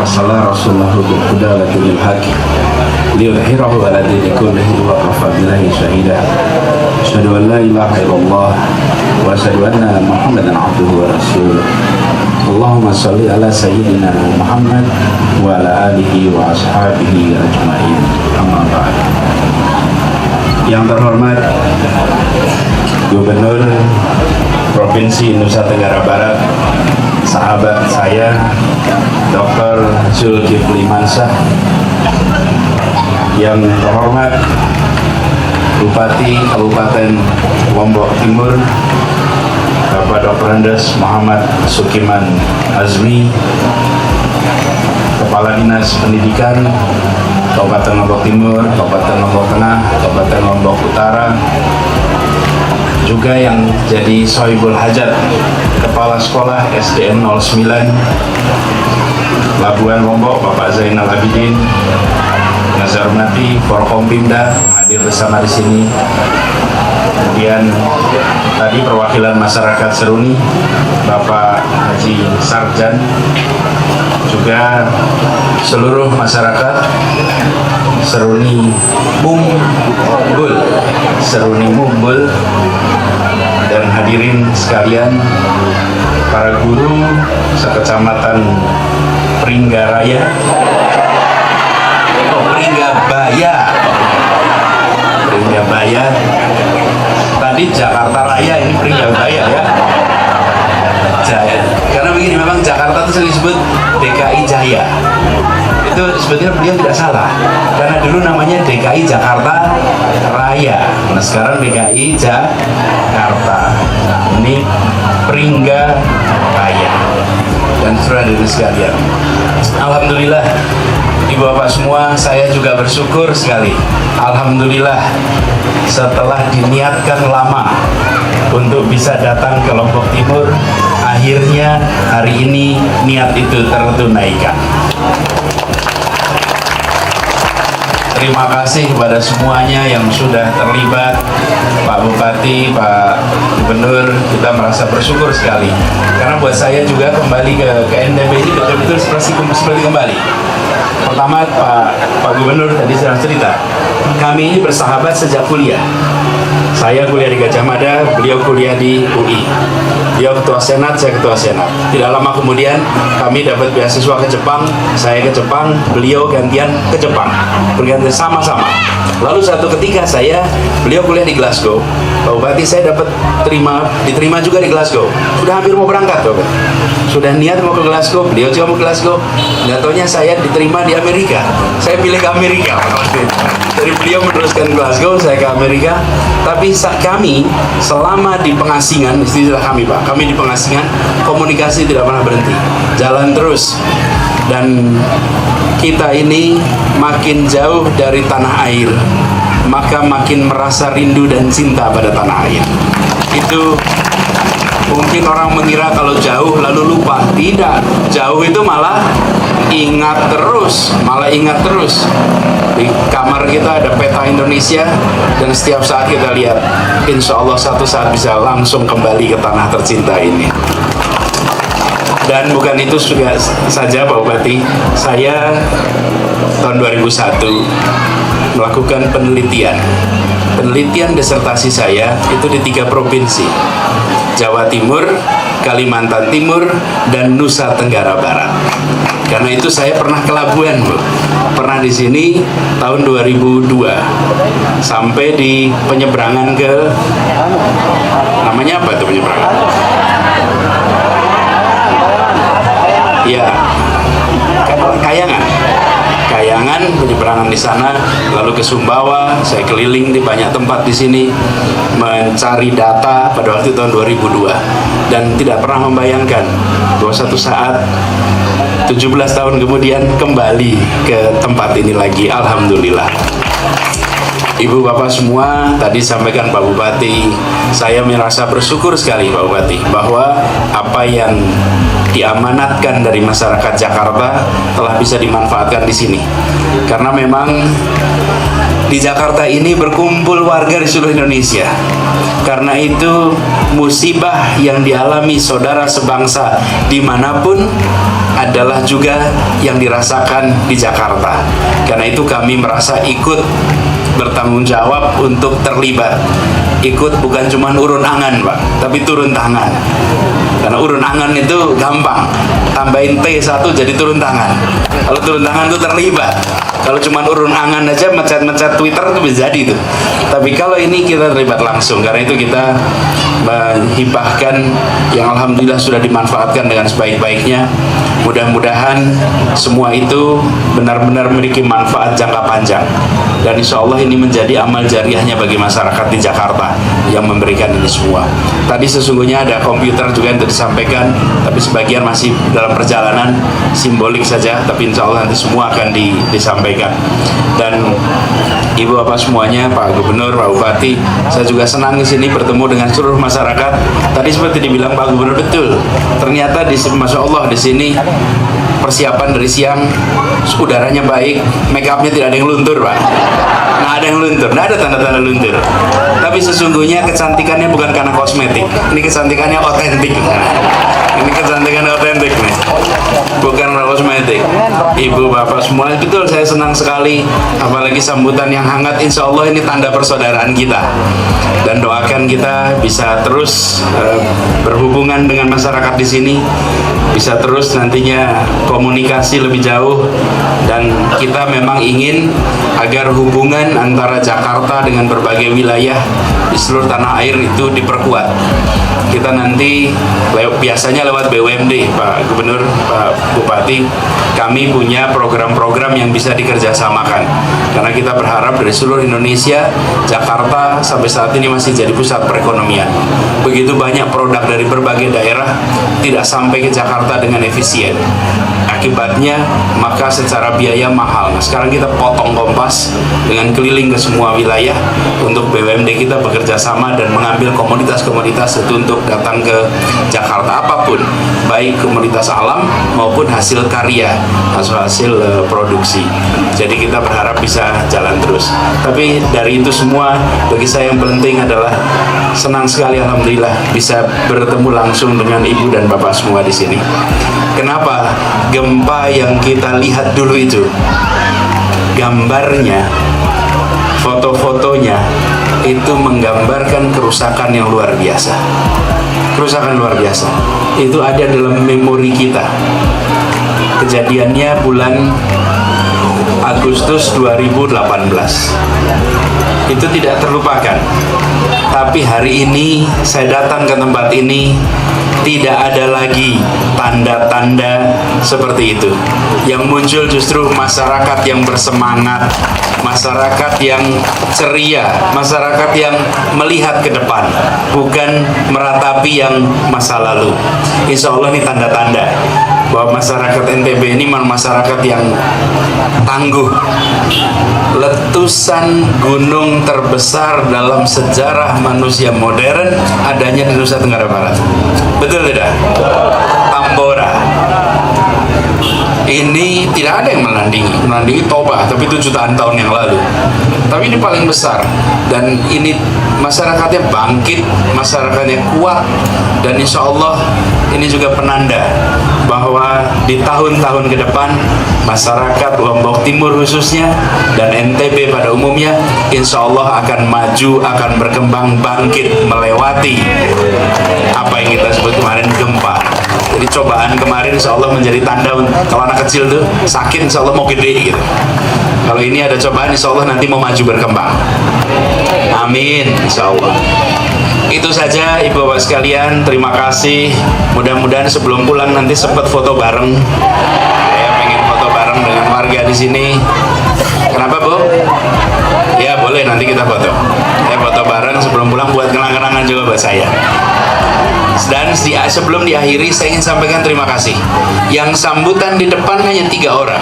أرسل رسوله بالهدى ودين الحق ليظهره على الدين كله وكفى بالله شهيدا أشهد أن لا إله إلا الله وأشهد أن محمدا عبده ورسوله اللهم صل على سيدنا محمد وعلى آله وأصحابه أجمعين أما بعد. Yang terhormat Gubernur Provinsi Nusa Tenggara Barat, sahabat saya Dr. Zulkifli Mansah, yang terhormat Bupati Kabupaten Lombok Timur Bapak Dr. Andes Muhammad Sukiman Azmi, Kepala Dinas Pendidikan Kabupaten Lombok Timur, Kabupaten Lombok Tengah, Kabupaten Lombok Utara, juga yang jadi sohibul hajat Kepala Sekolah SDN 09 Labuan Lombok Bapak Zainal Abidin, yang saya hormati Forkompimda yang hadir bersama di sini. Kemudian tadi perwakilan masyarakat Seruni Bapak Haji Sarjan, juga seluruh masyarakat Seruni Mumbul, dan hadirin sekalian, para guru sekecamatan Pringgaraya, Pringgabaya, tadi Jakarta Raya, ini Pringgabaya ya. Jaya. Karena begini, memang Jakarta itu sering disebut DKI Jaya. Itu sebetulnya beliau tidak salah, karena dulu namanya DKI Jakarta Raya, nah sekarang DKI Jakarta. Ini Pringgabaya. Dan saudara sekalian, alhamdulillah Ibu Bapak semua, saya juga bersyukur sekali. Alhamdulillah, setelah diniatkan lama untuk bisa datang ke Lombok Timur, akhirnya hari ini niat itu tertunaikan. Terima kasih kepada semuanya yang sudah terlibat, Pak Bupati, Pak Gubernur, kita merasa bersyukur sekali. Karena buat saya juga kembali ke NTB ini betul-betul seperti kembali. Pertama, Pak Gubernur tadi sedang cerita, kami ini bersahabat sejak kuliah. Saya kuliah di Gajah Mada, beliau kuliah di UI. Beliau ketua senat, saya ketua senat. Tidak lama kemudian kami dapat beasiswa ke Jepang. Saya ke Jepang, beliau gantian ke Jepang. Bergantian sama-sama. Lalu satu ketika beliau kuliah di Glasgow. Pak Bupati, saya diterima juga di Glasgow. Sudah hampir mau berangkat, Bapak. Sudah niat mau ke Glasgow, beliau juga mau ke Glasgow. Nggak taunya saya diterima di Amerika. Saya pilih ke Amerika. Jadi beliau meneruskan Glasgow, saya ke Amerika. Tapi kami selama di pengasingan, istilah kami Pak, kami di pengasingan, komunikasi tidak pernah berhenti, jalan terus. Dan kita ini makin jauh dari tanah air, maka makin merasa rindu dan cinta pada tanah air. Itu mungkin orang mengira kalau jauh lalu lupa. Tidak, jauh itu malah ingat terus. Di kamar kita ada peta Indonesia, dan setiap saat kita lihat, insya Allah satu saat bisa langsung kembali ke tanah tercinta ini. Dan bukan itu juga saja Pak Bupati, saya tahun 2001 melakukan penelitian disertasi saya itu di 3 provinsi, Jawa Timur, Kalimantan Timur, dan Nusa Tenggara Barat. Karena itu saya pernah ke Labuan, Bu. Pernah di sini tahun 2002 sampai di penyeberangan ke, namanya apa itu penyeberangan? Ya, Kayangan, penyeberangan di sana, lalu ke Sumbawa. Saya keliling di banyak tempat di sini mencari data pada waktu tahun 2002, dan tidak pernah membayangkan bahwa satu saat 17 tahun kemudian kembali ke tempat ini lagi. Alhamdulillah. Ibu Bapak semua, tadi sampaikan Pak Bupati, saya merasa bersyukur sekali Pak Bupati bahwa apa yang diamanatkan dari masyarakat Jakarta telah bisa dimanfaatkan di sini. Karena memang di Jakarta ini berkumpul warga di seluruh Indonesia. Karena itu musibah yang dialami saudara sebangsa dimanapun adalah juga yang dirasakan di Jakarta. Karena itu kami merasa ikut bertanggung jawab untuk terlibat. Ikut bukan cuma urun angan, Pak, tapi turun tangan. Karena urun angan itu gampang, tambahin T1 jadi turun tangan. Kalau turun tangan itu terlibat. Kalau cuma urun angan aja, mecat-mecat Twitter itu bisa jadi itu. Tapi kalau ini kita terlibat langsung, karena itu kita menghibahkan yang alhamdulillah sudah dimanfaatkan dengan sebaik-baiknya. Mudah-mudahan semua itu benar-benar memiliki manfaat jangka panjang, dan insya Allah ini menjadi amal jariahnya bagi masyarakat di Jakarta yang memberikan ini semua. Tadi sesungguhnya ada komputer juga yang disampaikan, tapi sebagian masih dalam perjalanan, simbolik saja, tapi insya Allah nanti semua akan disampaikan. Dan Ibu Bapak semuanya, Pak Gubernur, Pak Bupati, saya juga senang di sini bertemu dengan seluruh masyarakat. Tadi seperti dibilang Pak Gubernur, betul. Ternyata Masya Allah di sini persiapan dari siang, udaranya baik, make upnya tidak ada yang luntur, Pak. Nggak ada yang luntur, nggak ada tanda-tanda luntur. Tapi sesungguhnya kecantikannya bukan karena kosmetik, ini kecantikannya otentik. Ini kecantikan otentik nih, bukan kosmetik. Ibu Bapak semua, betul, saya senang sekali, apalagi sambutan yang hangat. Insya Allah ini tanda persaudaraan kita, dan doakan kita bisa terus berhubungan dengan masyarakat di sini, bisa terus nantinya komunikasi lebih jauh, dan kita memang ingin agar hubungan antara Jakarta dengan berbagai wilayah di seluruh tanah air itu diperkuat. Kita nanti biasanya lewat BUMD, Pak Gubernur, Pak Bupati, kami punya program-program yang bisa dikerjasamakan, karena kita berharap dari seluruh Indonesia, Jakarta sampai saat ini masih jadi pusat perekonomian. Begitu banyak produk dari berbagai daerah tidak sampai ke Jakarta dengan efisien. Akibatnya maka secara biaya mahal. Nah, sekarang kita potong kompas dengan keliling ke semua wilayah untuk BUMD kita bekerja sama dan mengambil komoditas-komoditas itu untuk datang ke Jakarta, apapun, baik komoditas alam maupun hasil karya, hasil produksi. Jadi kita berharap bisa jalan terus. Tapi dari itu semua, bagi saya yang penting adalah senang sekali alhamdulillah bisa bertemu langsung dengan Ibu dan Bapak semua di sini. Kenapa? Gempa yang kita lihat dulu itu, gambarnya, foto-fotonya itu menggambarkan kerusakan yang luar biasa. Kerusakan luar biasa. Itu ada dalam memori kita. Kejadiannya bulan Agustus 2018. Itu tidak terlupakan. Tapi hari ini saya datang ke tempat ini, tidak ada lagi tanda-tanda seperti itu. Yang muncul justru masyarakat yang bersemangat, masyarakat yang ceria, masyarakat yang melihat ke depan, bukan meratapi yang masa lalu. Insya Allah ini tanda-tanda bahwa masyarakat NTB ini masyarakat yang tangguh. Letusan gunung terbesar dalam sejarah manusia modern adanya di Nusa Tenggara Barat. Betul tidak? Tambora. Ini tidak ada yang menandingi Toba, tapi itu jutaan tahun yang lalu. Tapi ini paling besar, dan ini masyarakatnya bangkit, masyarakatnya kuat, dan insya Allah ini juga penanda bahwa di tahun-tahun ke depan masyarakat Lombok Timur khususnya dan NTB pada umumnya insya Allah akan maju, akan berkembang, bangkit, melewati apa yang kita sebut kemarin gempa. Jadi cobaan kemarin insya Allah menjadi tanda kalau anak kecil tuh sakit insya Allah mau gede gitu. Kalau ini ada cobaan insya Allah nanti mau maju berkembang. Amin insya Allah. Itu saja Ibu Bapak sekalian, terima kasih. Mudah-mudahan sebelum pulang nanti sempat foto bareng. Saya pengen foto bareng dengan warga di sini. Kenapa Bu? Ya boleh, nanti kita foto. Saya foto bareng sebelum pulang buat kenang-kenangan juga buat saya. Dan sebelum diakhiri saya ingin sampaikan terima kasih. Yang sambutan di depan hanya 3 orang,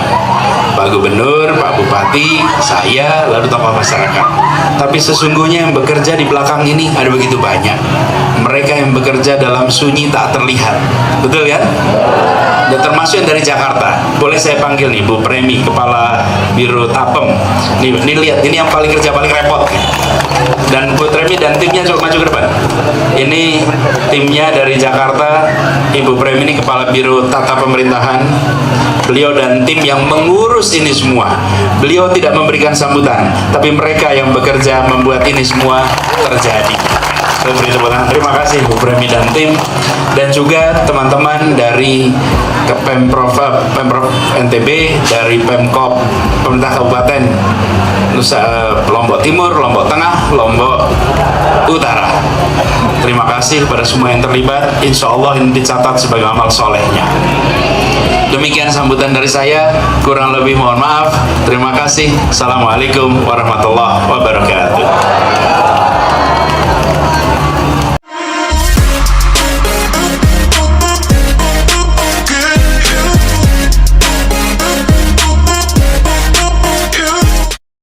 Pak Gubernur, Pak Bupati, saya, lalu tokoh masyarakat. Tapi sesungguhnya yang bekerja di belakang ini ada begitu banyak. Mereka yang bekerja dalam sunyi tak terlihat. Betul kan? Dan termasuk yang dari Jakarta. Boleh saya panggil nih Bu Premi, Kepala Biro Tapem. Nih lihat, ini yang paling kerja paling repot. Dan Bu Premi dan timnya coba maju ke depan. Ini timnya dari Jakarta Ibu Prem ini Kepala Biro Tata Pemerintahan. Beliau dan tim yang mengurus ini semua. Beliau tidak memberikan sambutan, tapi mereka yang bekerja membuat ini semua terjadi. Saya beri tepuk tangan. Terima kasih Bu Premi dan tim, dan juga teman-teman dari Pemprov NTB, dari Pemkop Pemerintah Kabupaten Lombok Timur, Lombok Tengah, Lombok Utara. Terima kasih kepada semua yang terlibat. Insya Allah ini dicatat sebagai amal solehnya. Demikian sambutan dari saya, kurang lebih mohon maaf. Terima kasih. Assalamualaikum warahmatullahi wabarakatuh.